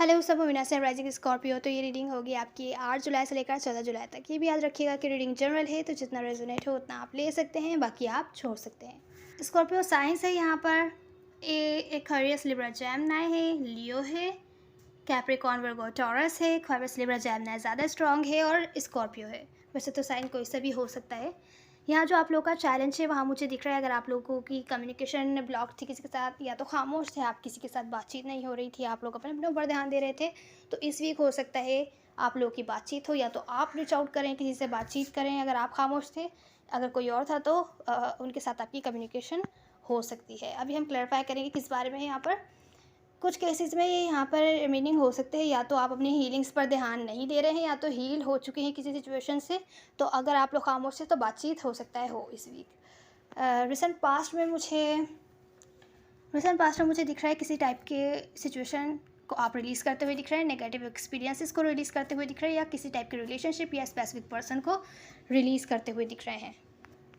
Hello सब मीना से rising Scorpio. तो ये रीडिंग होगी आपकी 8 जुलाई से लेकर 14 जुलाई तक। ये भी याद रखिएगा कि रीडिंग जनरल है, तो जितना रेजोनेट हो उतना आप ले सकते हैं, बाकी आप छोड़ सकते हैं। स्कॉर्पियो साइंस है यहाँ पर। एक्वेरियस, लिब्रा, जेमिनी है, लियो है, कैप्रिकॉर्न, वर्गो, टॉरस है। एक्वेरियस, लिब्रा, जेमिनी ज़्यादा स्ट्रॉन्ग है और स्कॉर्पियो है। वैसे तो साइन कोई सा भी हो सकता है। यहाँ जो आप लोग का चैलेंज है वहाँ मुझे दिख रहा है, अगर आप लोगों की कम्युनिकेशन ब्लॉक थी किसी के साथ, या तो खामोश थे आप, किसी के साथ बातचीत नहीं हो रही थी, आप लोग अपने अपने ऊपर ध्यान दे रहे थे, तो इस वीक हो सकता है आप लोग की बातचीत हो, या तो आप रीच आउट करें, किसी से बातचीत करें अगर आप खामोश थे। अगर कोई और था तो उनके साथ आपकी कम्युनिकेशन हो सकती है। अभी हम क्लैरिफाई करेंगे किस बारे में है यहाँ पर। कुछ केसेस में ये यहाँ पर मीनिंग हो सकते हैं, या तो आप अपनी हीलिंग्स पर ध्यान नहीं दे रहे हैं, या तो हील हो चुके हैं किसी सिचुएशन से। तो अगर आप लोग खामोश हैं तो बातचीत हो सकता है हो इस वीक। रिसेंट पास्ट में मुझे दिख रहा है किसी टाइप के सिचुएशन को आप रिलीज़ करते हुए दिख रहे हैं, नेगेटिव एक्सपीरियंसेस को रिलीज़ करते हुए दिख रहे हैं, या किसी टाइप के रिलेशनशिप या स्पेसिफिक पर्सन को रिलीज़ करते हुए दिख रहे हैं।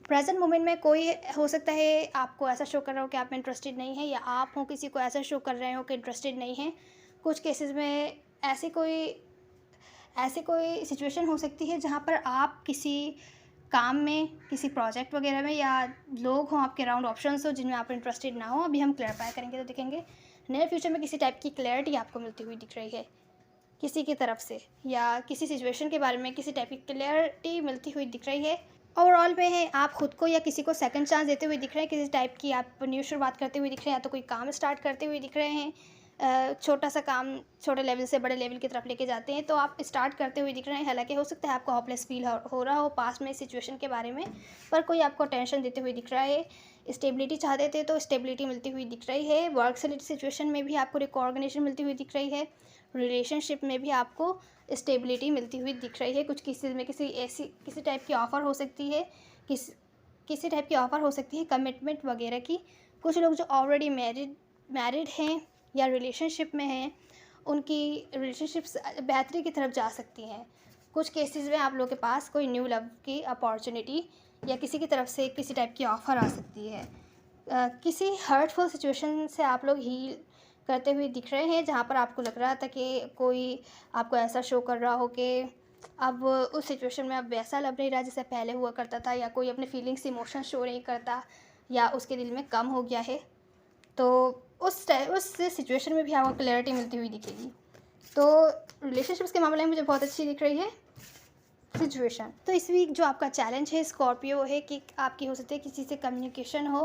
प्रेजेंट मोमेंट में कोई हो सकता है आपको ऐसा शो कर रहा हो कि आप में इंटरेस्टेड नहीं है, या आप हो किसी को ऐसा शो कर रहे हो कि इंटरेस्टेड नहीं है। कुछ केसेस में ऐसी कोई सिचुएशन हो सकती है जहाँ पर आप किसी काम में, किसी प्रोजेक्ट वगैरह में, या लोग हों आपके अराउंड, ऑप्शंस हो जिनमें आप इंटरेस्टेड ना हो। अभी हम क्लैरिफाई करेंगे तो देखेंगे नियर फ्यूचर में किसी टाइप की क्लैरिटी आपको मिलती हुई दिख रही है किसी की तरफ से, या किसी सिचुएशन के बारे में किसी टाइप की क्लैरिटी मिलती हुई दिख रही है। ओवरऑल में है आप खुद को या किसी को सेकंड चांस देते हुए दिख रहे हैं, किसी टाइप की आप न्यू शुरुआत करते हुए दिख रहे हैं, या तो कोई काम स्टार्ट करते हुए दिख रहे हैं। छोटा सा काम छोटे लेवल से बड़े लेवल की तरफ लेके जाते हैं, तो आप स्टार्ट करते हुए दिख रहे हैं। हालांकि हो सकता है आपको होपलेस फील हो रहा हो पास में सिचुएशन के बारे में, पर कोई आपको टेंशन देते हुए दिख रहा है। स्टेबिलिटी चाहते थे तो स्टेबिलिटी मिलती हुई दिख रही है। वर्क से रिलेटेड सिचुएशन में भी आपको रिकॉग्निशन मिलती हुई दिख रही है। रिलेशनशिप में भी आपको स्टेबिलिटी मिलती हुई दिख रही है। कुछ केसेस में किसी टाइप की ऑफ़र हो सकती है, किसी टाइप की ऑफ़र हो सकती है कमिटमेंट वगैरह की। कुछ लोग जो ऑलरेडी मैरिड हैं या रिलेशनशिप में हैं, उनकी रिलेशनशिप्स बेहतरी की तरफ जा सकती हैं। कुछ केसेस में आप लोगों के पास कोई न्यू लव की अपॉर्चुनिटी या किसी की तरफ से किसी टाइप की ऑफ़र आ सकती है। किसी हर्टफुल सिचुएशन से आप लोग हील करते हुए दिख रहे हैं, जहाँ पर आपको लग रहा था कि कोई आपको ऐसा शो कर रहा हो कि अब उस सिचुएशन में अब वैसा लव नहीं रहा जैसे पहले हुआ करता था, या कोई अपने फीलिंग्स इमोशन शो नहीं करता, या उसके दिल में कम हो गया है। तो उस सिचुएशन में भी आपको क्लैरिटी मिलती हुई दिखेगी। तो रिलेशनशिप्स के मामले में मुझे बहुत अच्छी दिख रही है सिचुएशन। तो इस वीक जो आपका चैलेंज है स्कॉर्पियो है कि आपकी हो सकती है किसी से कम्युनिकेशन हो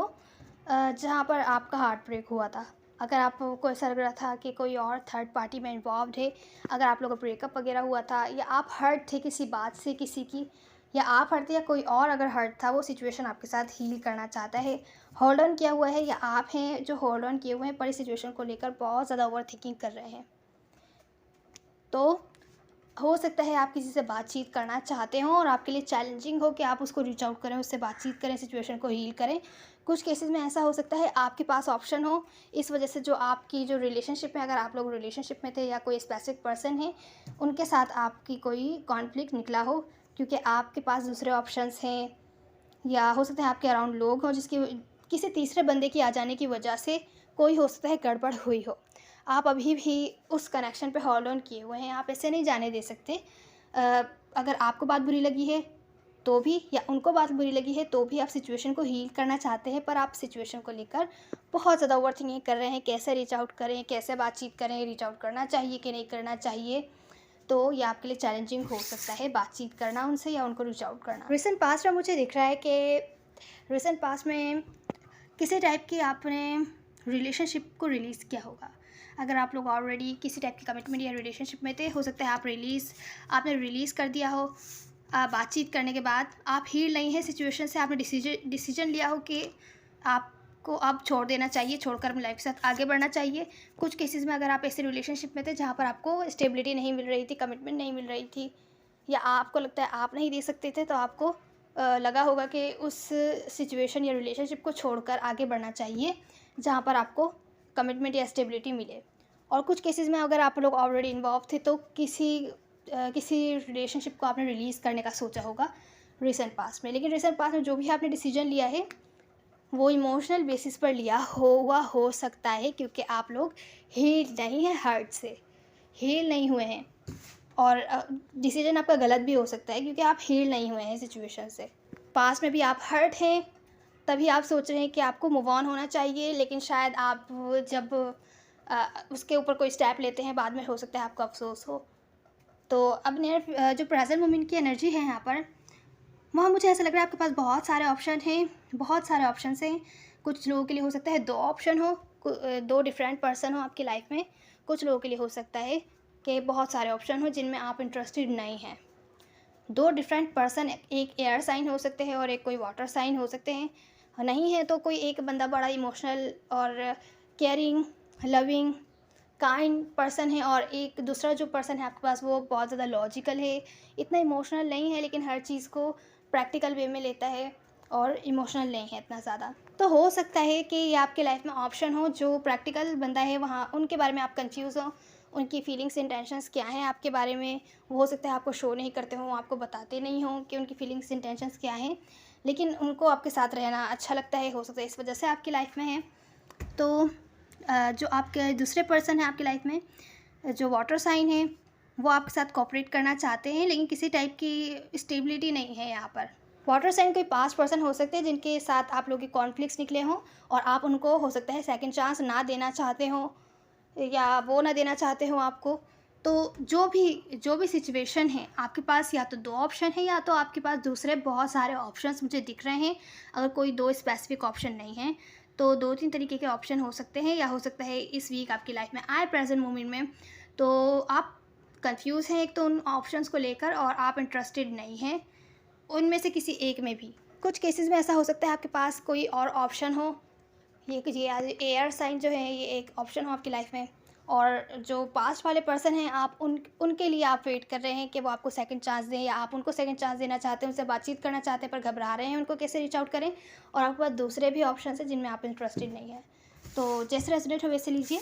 जहाँ पर आपका हार्ट ब्रेक हुआ था। अगर आपको ऐसा लग रहा था कि कोई और थर्ड पार्टी में इन्वॉल्व है, अगर आप लोगों का ब्रेकअप वगैरह हुआ था, या आप हर्ट थे किसी बात से किसी की, या आप हर्ट थे या कोई और अगर हर्ट था, वो सिचुएशन आपके साथ हील करना चाहता है, होल्ड ऑन किया हुआ है, या आप हैं जो होल्ड ऑन किए हुए हैं पर इस सिचुएशन को लेकर बहुत ज़्यादा ओवर थिंकिंग कर रहे हैं। तो हो सकता है आप किसी से बातचीत करना चाहते हो और आपके लिए चैलेंजिंग हो कि आप उसको रीच आउट करें, उससे बातचीत करें, सिचुएशन को हील करें। कुछ केसेस में ऐसा हो सकता है आपके पास ऑप्शन हो, इस वजह से जो आपकी जो रिलेशनशिप है, अगर आप लोग रिलेशनशिप में थे या कोई स्पेसिफिक पर्सन है, उनके साथ आपकी कोई कॉन्फ्लिक्ट निकला हो, क्योंकि आपके पास दूसरे ऑप्शंस हैं, या हो सकता है आपके अराउंड लोग हों जिसकी किसी तीसरे बंदे की आ जाने की वजह से कोई हो सकता है गड़बड़ हुई हो। आप अभी भी उस कनेक्शन पे होल्ड ऑन किए हुए हैं, आप ऐसे नहीं जाने दे सकते। अगर आपको बात बुरी लगी है तो भी, या उनको बात बुरी लगी है तो भी, आप सिचुएशन को हील करना चाहते हैं, पर आप सिचुएशन को लेकर बहुत ज़्यादा ओवर थिंकिंग कर रहे हैं, कैसे रीच आउट करें, कैसे बातचीत करें, रीच आउट करना चाहिए कि नहीं करना चाहिए। तो ये आपके लिए चैलेंजिंग हो सकता है बातचीत करना उनसे या उनको रीच आउट करना। रिसेंट पास्ट में मुझे दिख रहा है कि रिसेंट पास्ट में किसी टाइप की आपने रिलेशनशिप को रिलीज़ किया होगा। अगर आप लोग ऑलरेडी किसी टाइप की कमिटमेंट या रिलेशनशिप में थे, हो सकता है आपने रिलीज़ कर दिया हो। बातचीत करने के बाद आप हील नहीं है सिचुएशन से, आपने डिसीजन लिया हो कि आपको अब छोड़ देना चाहिए, छोड़कर अपनी लाइफ के साथ आगे बढ़ना चाहिए। कुछ केसेस में अगर आप ऐसे रिलेशनशिप में थे जहाँ पर आपको स्टेबिलिटी नहीं मिल रही थी, कमिटमेंट नहीं मिल रही थी, या आपको लगता है आप नहीं दे सकते थे, तो आपको लगा होगा कि उस सिचुएशन या रिलेशनशिप को छोड़कर आगे बढ़ना चाहिए जहाँ पर आपको कमिटमेंट या स्टेबिलिटी मिले। और कुछ केसेस में अगर आप लोग ऑलरेडी इन्वॉल्व थे तो किसी रिलेशनशिप को आपने रिलीज़ करने का सोचा होगा रिसेंट पास्ट में। लेकिन रिसेंट पास्ट में जो भी आपने डिसीजन लिया है वो इमोशनल बेसिस पर लिया हुआ हो सकता है, क्योंकि आप लोग हील नहीं है हर्ट से। हील नहीं हुए हैं, और डिसीजन आपका गलत भी हो सकता है क्योंकि आप हील नहीं हुए हैं सिचुएशन से। पास्ट में भी आप हर्ट हैं, तभी आप सोच रहे हैं कि आपको मूव ऑन होना चाहिए, लेकिन शायद आप जब उसके ऊपर कोई स्टेप लेते हैं बाद में हो सकता है आपको अफसोस हो। तो अब जो प्रेजेंट मोमेंट की एनर्जी है यहाँ पर, वहाँ मुझे ऐसा लग रहा है आपके पास बहुत सारे ऑप्शन हैं, बहुत सारे ऑप्शंस हैं। कुछ लोगों के लिए हो सकता है 2 ऑप्शन हो, 2 डिफरेंट पर्सन हो आपकी लाइफ में। कुछ लोगों के लिए हो सकता है कि बहुत सारे ऑप्शन हो जिनमें आप इंटरेस्टेड नहीं हैं। 2 डिफरेंट पर्सन, एक एयर साइन हो सकते हैं और एक कोई वाटर साइन हो सकते हैं। नहीं है तो कोई एक बंदा बड़ा इमोशनल और केयरिंग, लविंग, काइंड पर्सन है, और एक दूसरा जो पर्सन है आपके पास वो बहुत ज़्यादा लॉजिकल है, इतना इमोशनल नहीं है लेकिन हर चीज़ को प्रैक्टिकल वे में लेता है और इमोशनल नहीं है इतना ज़्यादा। तो हो सकता है कि ये आपके लाइफ में ऑप्शन हो, जो प्रैक्टिकल बंदा है वहाँ उनके बारे में आप कंफ्यूज हो, उनकी फीलिंग्स इंटेंशंस क्या हैं आपके बारे में, वो हो सकता है आपको शो नहीं करते हों, आपको बताते नहीं हों कि उनकी फीलिंग्स इंटेंशंस क्या हैं, लेकिन उनको आपके साथ रहना अच्छा लगता है, हो सकता है इस वजह से आपकी लाइफ में है। तो जो आपके दूसरे पर्सन है आपकी लाइफ में, जो वाटर साइन है, वो आपके साथ कोऑपरेट करना चाहते हैं लेकिन किसी टाइप की स्टेबिलिटी नहीं है यहाँ पर। वाटर साइन कोई पास्ट पर्सन हो सकते हैं जिनके साथ आप लोगों के कॉन्फ्लिक्ट्स निकले हों और आप उनको हो सकता है सेकंड चांस ना देना चाहते हो या वो ना देना चाहते हो आपको। तो जो भी सिचुएशन है आपके पास, या तो 2 ऑप्शन है या तो आपके पास दूसरे बहुत सारे ऑप्शंस मुझे दिख रहे हैं। अगर कोई 2 स्पेसिफिक ऑप्शन नहीं है तो 2-3 तरीके के ऑप्शन हो सकते हैं, या हो सकता है इस वीक आपकी लाइफ में आए प्रेजेंट मोमेंट में। तो आप कंफ्यूज हैं एक तो उन ऑप्शंस को लेकर, और आप इंटरेस्टेड नहीं हैं उनमें से किसी एक में भी। कुछ केसेस में ऐसा हो सकता है आपके पास कोई और ऑप्शन हो, ये एयर साइन जो है ये एक ऑप्शन हो आपकी लाइफ में, और जो पास्ट वाले पर्सन हैं आप उनके लिए आप वेट कर रहे हैं कि वो आपको सेकंड चांस दें, या आप उनको सेकंड चांस देना चाहते हैं, उनसे बातचीत करना चाहते हैं पर घबरा रहे हैं उनको कैसे रीच आउट करें, और आपके पास दूसरे भी ऑप्शन हैं जिनमें आप इंटरेस्टेड नहीं हैं। तो जैसे रेजोनेट हो वैसे लीजिए।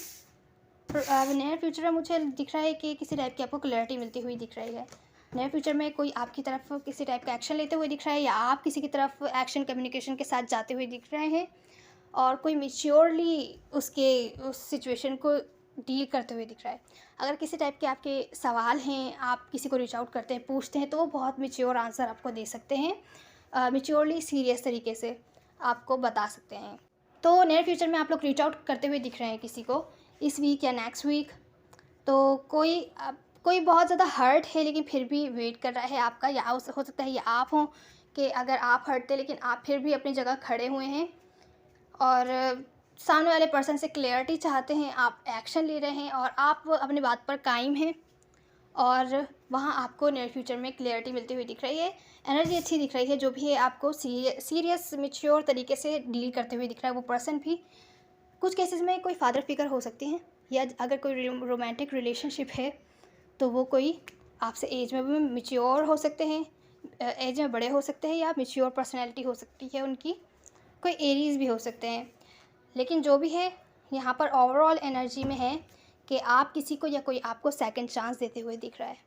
नियर फ्यूचर में मुझे दिख रहा है कि किसी टाइप की आपको क्लैरिटी मिलती हुई दिख रही है। नियर फ्यूचर में कोई आपकी तरफ किसी टाइप का एक्शन लेते हुए दिख रहा है, या आप किसी की तरफ एक्शन कम्युनिकेशन के साथ जाते हुए दिख रहे हैं, और कोई मैच्योरली उस सिचुएशन को डील करते हुए दिख रहा है। अगर किसी टाइप के आपके सवाल हैं, आप किसी को रीच आउट करते हैं, पूछते हैं, तो वो बहुत मैच्योर आंसर आपको दे सकते हैं, मैच्योरली सीरियस तरीके से आपको बता सकते हैं। तो नियर फ्यूचर में आप लोग रीच आउट करते हुए दिख रहे हैं किसी को इस वीक या नेक्स्ट वीक। तो कोई बहुत ज़्यादा हर्ट है लेकिन फिर भी वेट कर रहा है आपका, या हो सकता है ये आप हों कि अगर आप हर्ट थे लेकिन आप फिर भी अपनी जगह खड़े हुए हैं और सामने वाले पर्सन से क्लैरिटी चाहते हैं, आप एक्शन ले रहे हैं और आप अपनी बात पर कायम हैं, और वहाँ आपको नियर फ्यूचर में क्लैरिटी मिलती हुई दिख रही है। एनर्जी अच्छी दिख रही है, जो भी है आपको सीरियस मैच्योर तरीके से डील करते हुए दिख रहा है वो पर्सन भी। कुछ केसेस में कोई फादर फिगर हो सकती हैं, या अगर कोई रोमांटिक रिलेशनशिप है तो वो कोई आपसे एज में भी मैच्योर हो सकते हैं, एज में बड़े हो सकते हैं, या मैच्योर पर्सनैलिटी हो सकती है उनकी, कोई एरीज़ भी हो सकते हैं। लेकिन जो भी है यहाँ पर ओवरऑल एनर्जी में है कि आप किसी को या कोई आपको सेकंड चांस देते हुए दिख रहा है,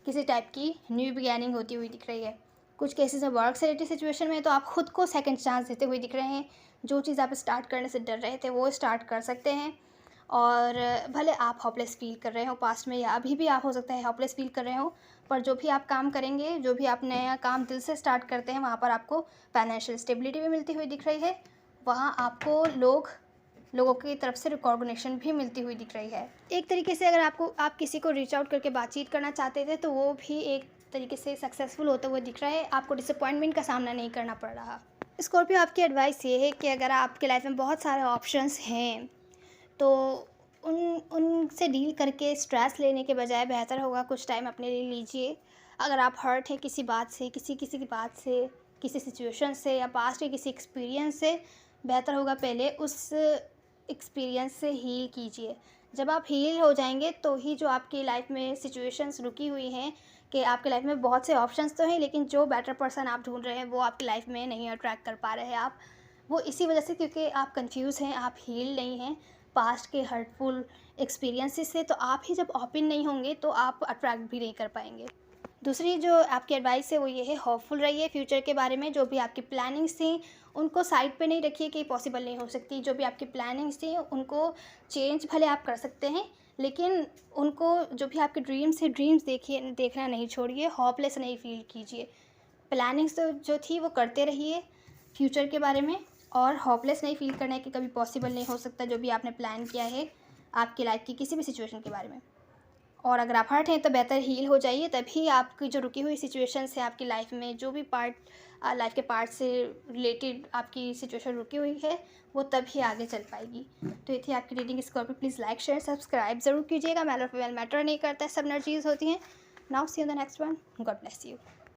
किसी टाइप की न्यू बिगैनिंग होती हुई दिख रही है। कुछ केसेस में वर्क से रिलेटेड सिचुएशन में तो आप खुद को सेकंड चांस देते हुए दिख रहे हैं, जो चीज़ आप स्टार्ट करने से डर रहे थे वो स्टार्ट कर सकते हैं। और भले आप होपलेस फील कर रहे हो पास्ट में, या अभी भी आप हो सकता है होपलेस फील कर रहे हो, पर जो भी आप काम करेंगे, जो भी आप नया काम दिल से स्टार्ट करते हैं, वहाँ पर आपको फाइनेंशियल स्टेबिलिटी भी मिलती हुई दिख रही है। वहाँ आपको लोगों की तरफ से रिकॉग्निशन भी मिलती हुई दिख रही है। एक तरीके से अगर आप किसी को रीच आउट करके बातचीत करना चाहते थे तो वो भी एक तरीके से सक्सेसफुल होते हुए दिख रहा है, आपको डिसअपॉइंटमेंट का सामना नहीं करना पड़ रहा। स्कॉर्पियो, आपकी एडवाइस ये है कि अगर आपके लाइफ में बहुत सारे ऑप्शंस हैं तो उनसे डील करके स्ट्रेस लेने के बजाय बेहतर होगा कुछ टाइम अपने लिए लीजिए। अगर आप हर्ट हैं किसी बात से, किसी की बात से, किसी सिचुएशन से, या पास्ट के किसी एक्सपीरियंस से, बेहतर होगा पहले उस एक्सपीरियंस से हील कीजिए। जब आप हील हो जाएंगे तो ही जो आपकी लाइफ में सिचुएशंस रुकी हुई हैं, कि आपकी लाइफ में बहुत से ऑप्शंस तो हैं लेकिन जो बेटर पर्सन आप ढूंढ रहे हैं वो आपकी लाइफ में नहीं अट्रैक्ट कर पा रहे हैं आप, वो इसी वजह से क्योंकि आप कंफ्यूज हैं, आप हील नहीं हैं पास्ट के हर्टफुल एक्सपीरियंसेस से। तो आप ही जब ओपन नहीं होंगे तो आप अट्रैक्ट भी नहीं कर पाएंगे। दूसरी जो आपकी एडवाइस है वो ये है, होपफुल रहिए फ्यूचर के बारे में। जो भी आपकी प्लानिंग्स थी उनको साइड पे नहीं रखिए कि पॉसिबल नहीं हो सकती। जो भी आपकी प्लानिंग्स थी उनको चेंज भले आप कर सकते हैं लेकिन उनको जो भी आपके ड्रीम्स है, ड्रीम्स देखना नहीं छोड़िए, होपलेस नहीं फील कीजिए। प्लानिंग्स तो जो थी वो करते रहिए फ्यूचर के बारे में, और होपलेस नहीं फील करना है कि कभी पॉसिबल नहीं हो सकता जो भी आपने प्लान किया है आपकी लाइफ की किसी भी सिचुएशन के बारे में। और अगर आप हर्ट हैं तो बेहतर हील हो जाइए, तभी आपकी जो रुकी हुई सिचुएशंस है आपकी लाइफ में, जो भी पार्ट लाइफ के पार्ट से रिलेटेड आपकी सिचुएशन रुकी हुई है, वो तभी आगे चल पाएगी। तो ये थी आपकी reading Scorpio. Please like share subscribe ज़रूर कीजिएगा। मेल और फीमेल मैटर नहीं करता है, सब एनर्जीज होती हैं। Now see you the next one. God bless you.